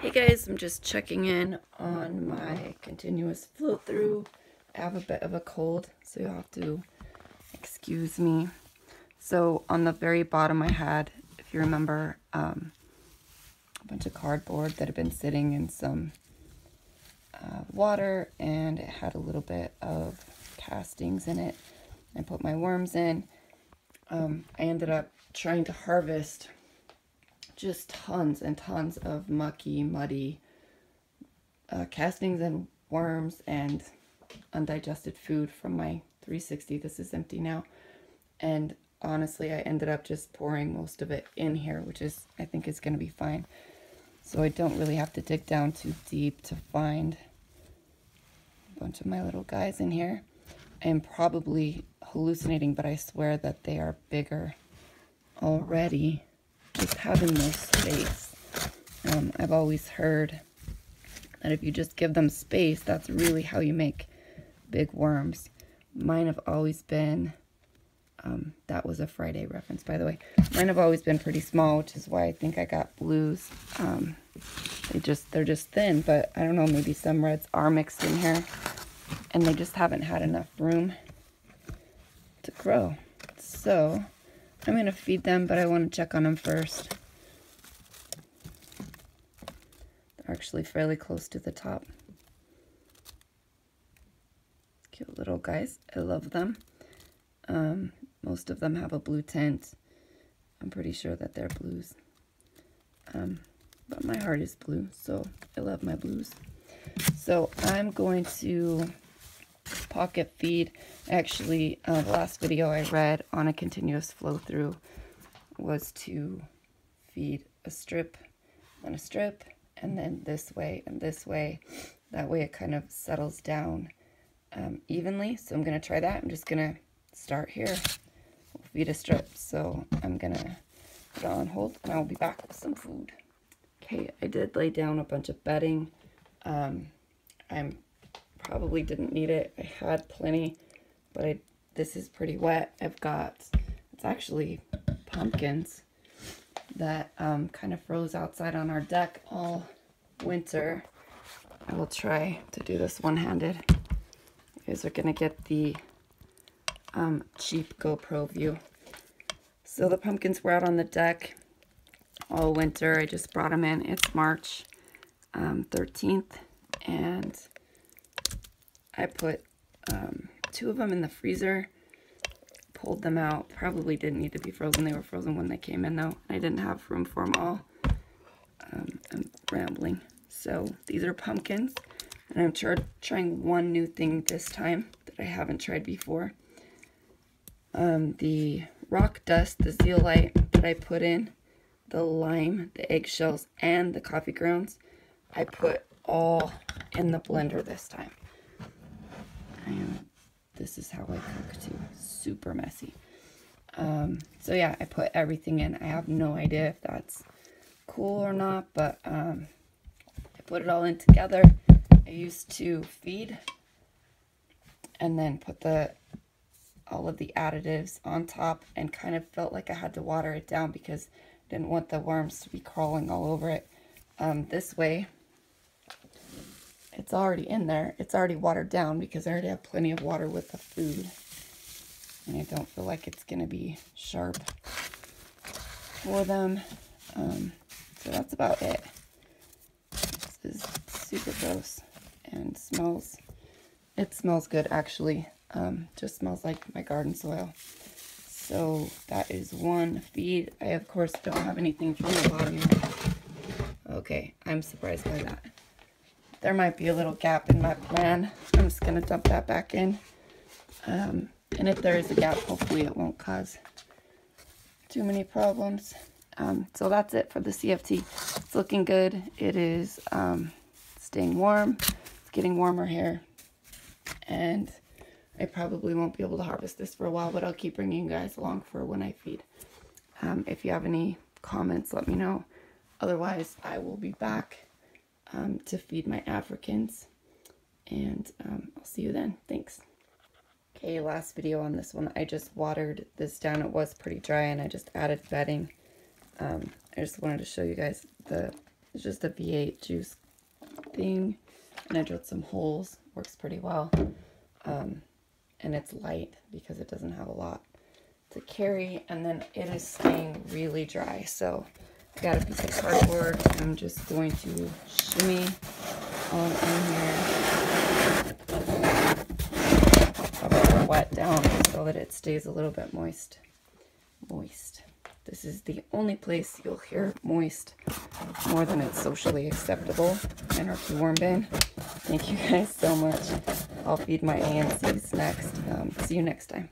Hey guys, I'm just checking in on my continuous flow through. I have a bit of a cold, so you'll have to excuse me. So on the very bottom I had, if you remember, a bunch of cardboard that had been sitting in some water, and it had a little bit of castings in it. I put my worms in. I ended up trying to harvest just tons and tons of mucky, muddy castings and worms and undigested food from my 360. This is empty now. And honestly, I ended up just pouring most of it in here, which is, I think, is going to be fine. So I don't really have to dig down too deep to find a bunch of my little guys in here. I am probably hallucinating, but I swear that they are bigger already. Just having no space. I've always heard that if you just give them space, that's really how you make big worms. Mine have always been, that was a Friday reference, by the way. Mine have always been pretty small, which is why I think I got blues. They're just thin, but I don't know, maybe some reds are mixed in here, and they just haven't had enough room to grow. So I'm going to feed them, but I want to check on them first. They're actually fairly close to the top. Cute little guys. I love them. Most of them have a blue tint. I'm pretty sure that they're blues. But my heart is blue, so I love my blues. So I'm going to pocket feed. Actually, the last video I read on a continuous flow through was to feed a strip and a strip, and then this way and this way. That way it kind of settles down evenly. So I'm going to try that. I'm just going to start here. We'll feed a strip. So I'm going to put it on hold, and I'll be back with some food. Okay, I did lay down a bunch of bedding. I'm probably didn't need it. I had plenty, but this is pretty wet. It's actually pumpkins that kind of froze outside on our deck all winter. I will try to do this one-handed. You guys are gonna get the cheap GoPro view. So the pumpkins were out on the deck all winter. I just brought them in. It's March 13th, and I put 2 of them in the freezer, pulled them out. Probably didn't need to be frozen. They were frozen when they came in, though. I didn't have room for them all. I'm rambling. So these are pumpkins, and I'm trying one new thing this time that I haven't tried before. The rock dust, the zeolite that I put in, the lime, the eggshells, and the coffee grounds, I put all in the blender this time. This is how I cook too. Super messy. So yeah, I put everything in. I have no idea if that's cool or not, but I put it all in together. I used to feed and then put all of the additives on top, and kind of felt like I had to water it down because I didn't want the worms to be crawling all over it. This way, it's already in there. It's already watered down because I already have plenty of water with the food. And I don't feel like it's going to be sharp for them. So that's about it. This is super gross and it smells good actually. Just smells like my garden soil. So that is one feed. I of course don't have anything from the bottom yet. Okay, I'm surprised by that. There might be a little gap in my plan. I'm just going to dump that back in. And if there is a gap, hopefully it won't cause too many problems. So that's it for the CFT. It's looking good. It is staying warm. It's getting warmer here. And I probably won't be able to harvest this for a while, but I'll keep bringing you guys along for when I feed. If you have any comments, let me know. Otherwise, I will be back to feed my Africans, and I'll see you then. Thanks. Okay, last video on this one. I just watered this down. It was pretty dry, and I just added bedding. I just wanted to show you guys the It's just a V8 juice thing, and I drilled some holes. Works pretty well. And it's light because it doesn't have a lot to carry, and then it is staying really dry. So I got a piece of cardboard. I'm just going to shimmy on in here, wet down so that it stays a little bit moist. This is the only place you'll hear moist more than it's socially acceptable. Anarchy worm bin. Thank you guys so much. I'll feed my ANCs next. See you next time.